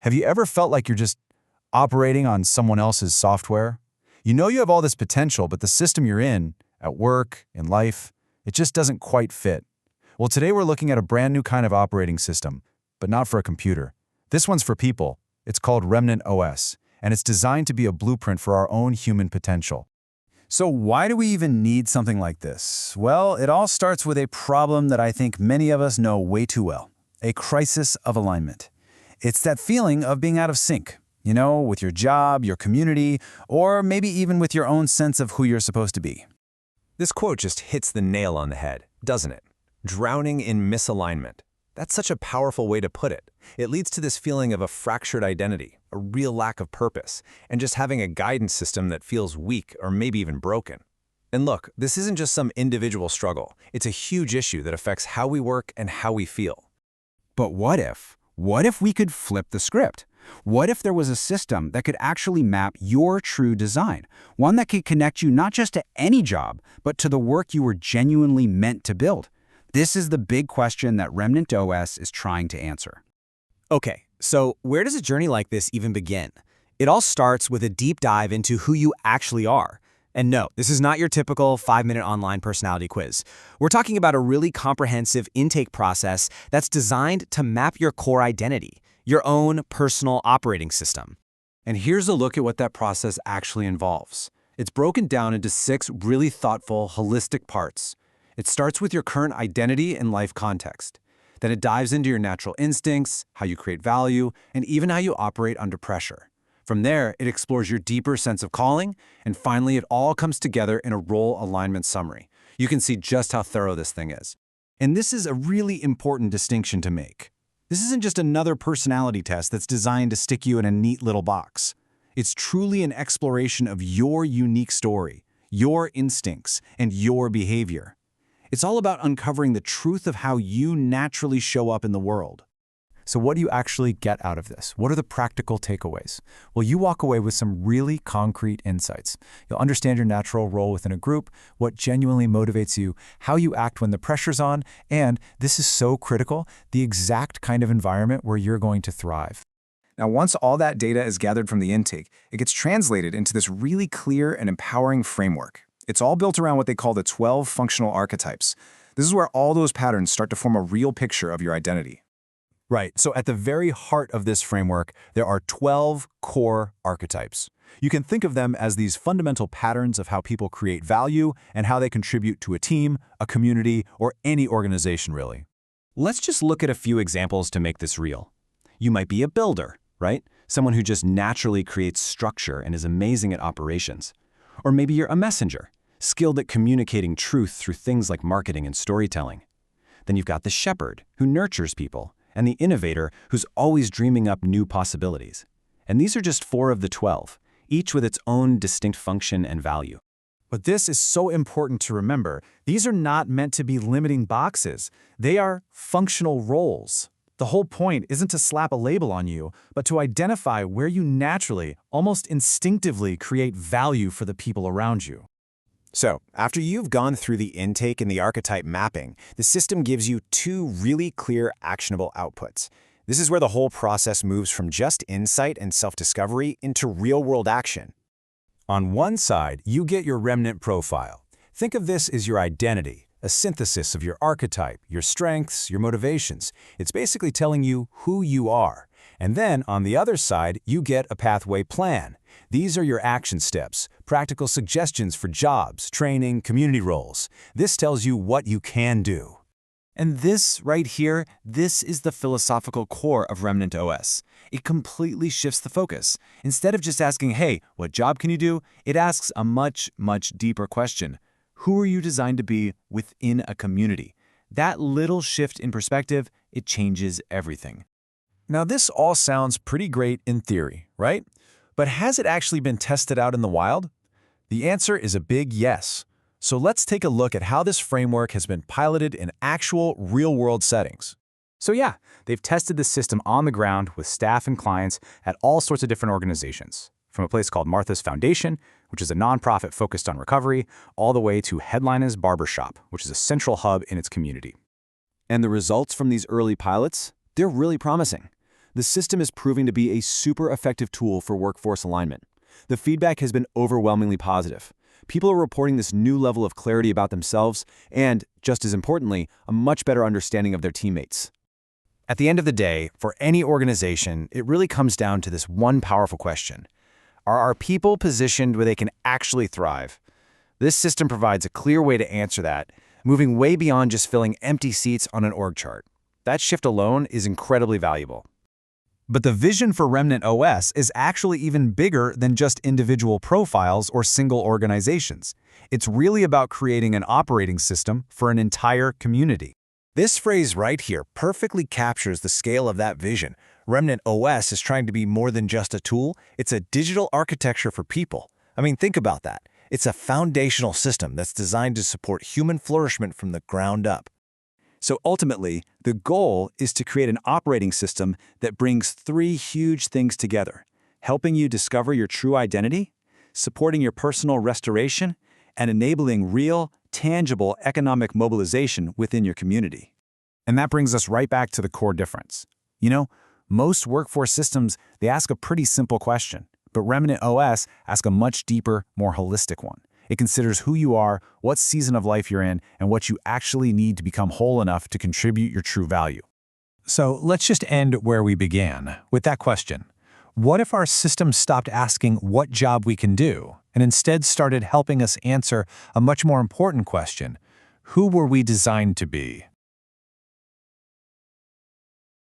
Have you ever felt like you're just operating on someone else's software? You know you have all this potential, but the system you're in, at work, in life, it just doesn't quite fit. Well, today we're looking at a brand new kind of operating system, but not for a computer. This one's for people. It's called Remnant OS, and it's designed to be a blueprint for our own human potential. So why do we even need something like this? Well, it all starts with a problem that I think many of us know way too well, a crisis of alignment. It's that feeling of being out of sync, with your job, your community, or maybe even with your own sense of who you're supposed to be. This quote just hits the nail on the head, doesn't it? Drowning in misalignment. That's such a powerful way to put it. It leads to this feeling of a fractured identity, a real lack of purpose, and just having a guidance system that feels weak or maybe even broken. And look, this isn't just some individual struggle. It's a huge issue that affects how we work and how we feel. But what if? What if we could flip the script? What if there was a system that could actually map your true design? One that could connect you not just to any job, but to the work you were genuinely meant to build. This is the big question that Remnant OS is trying to answer. Okay, so where does a journey like this even begin? It all starts with a deep dive into who you actually are. And no, this is not your typical 5-minute online personality quiz. We're talking about a really comprehensive intake process that's designed to map your core identity, your own personal operating system. And here's a look at what that process actually involves. It's broken down into 6 really thoughtful, holistic parts. It starts with your current identity and life context. Then it dives into your natural instincts, how you create value, and even how you operate under pressure. From there, it explores your deeper sense of calling, and finally, it all comes together in a role alignment summary. You can see just how thorough this thing is. And this is a really important distinction to make. This isn't just another personality test that's designed to stick you in a neat little box. It's truly an exploration of your unique story, your instincts, and your behavior. It's all about uncovering the truth of how you naturally show up in the world. So what do you actually get out of this? What are the practical takeaways? Well, you walk away with some really concrete insights. You'll understand your natural role within a group, what genuinely motivates you, how you act when the pressure's on, and, this is so critical, the exact kind of environment where you're going to thrive. Now, once all that data is gathered from the intake, it gets translated into this really clear and empowering framework. It's all built around what they call the 12 functional archetypes. This is where all those patterns start to form a real picture of your identity. Right, so at the very heart of this framework, there are 12 core archetypes. You can think of them as these fundamental patterns of how people create value and how they contribute to a team, a community, or any organization, really. Let's just look at a few examples to make this real. You might be a builder, right? Someone who just naturally creates structure and is amazing at operations. Or maybe you're a messenger, skilled at communicating truth through things like marketing and storytelling. Then you've got the shepherd, who nurtures people, and the innovator, who's always dreaming up new possibilities. And these are just 4 of the 12, each with its own distinct function and value. But this is so important to remember. These are not meant to be limiting boxes. They are functional roles. The whole point isn't to slap a label on you, but to identify where you naturally, almost instinctively create value for the people around you. So, after you've gone through the intake and the archetype mapping, the system gives you 2 really clear, actionable outputs. This is where the whole process moves from just insight and self-discovery into real-world action. On one side, you get your remnant profile. Think of this as your identity, a synthesis of your archetype, your strengths, your motivations. It's basically telling you who you are. And then, on the other side, you get a pathway plan. These are your action steps, practical suggestions for jobs, training, community roles. This tells you what you can do. And this right here, this is the philosophical core of Remnant OS. It completely shifts the focus. Instead of just asking, hey, what job can you do? It asks a much, much deeper question. Who are you designed to be within a community? That little shift in perspective, it changes everything. Now, this all sounds pretty great in theory, right? But has it actually been tested out in the wild? The answer is a big yes. So let's take a look at how this framework has been piloted in actual real-world settings. So yeah, they've tested the system on the ground with staff and clients at all sorts of different organizations, from a place called Martha's Foundation, which is a nonprofit focused on recovery, all the way to Headliners Barbershop, which is a central hub in its community. And the results from these early pilots? They're really promising. the system is proving to be a super effective tool for workforce alignment. The feedback has been overwhelmingly positive. People are reporting this new level of clarity about themselves and, just as importantly, a much better understanding of their teammates. At the end of the day, for any organization, it really comes down to this one powerful question. Are our people positioned where they can actually thrive? This system provides a clear way to answer that, moving way beyond just filling empty seats on an org chart. That shift alone is incredibly valuable. But the vision for Remnant OS is actually even bigger than just individual profiles or single organizations. It's really about creating an operating system for an entire community. This phrase right here perfectly captures the scale of that vision. Remnant OS is trying to be more than just a tool. It's a digital architecture for people. I mean, think about that. It's a foundational system that's designed to support human flourishment from the ground up. So ultimately, the goal is to create an operating system that brings three huge things together: helping you discover your true identity, supporting your personal restoration, and enabling real, tangible economic mobilization within your community. And that brings us right back to the core difference. You know, most workforce systems, they ask a pretty simple question, but Remnant OS asks a much deeper, more holistic one. It considers who you are, what season of life you're in, and what you actually need to become whole enough to contribute your true value. So let's just end where we began, with that question. What if our system stopped asking what job we can do, and instead started helping us answer a much more important question: who were we designed to be?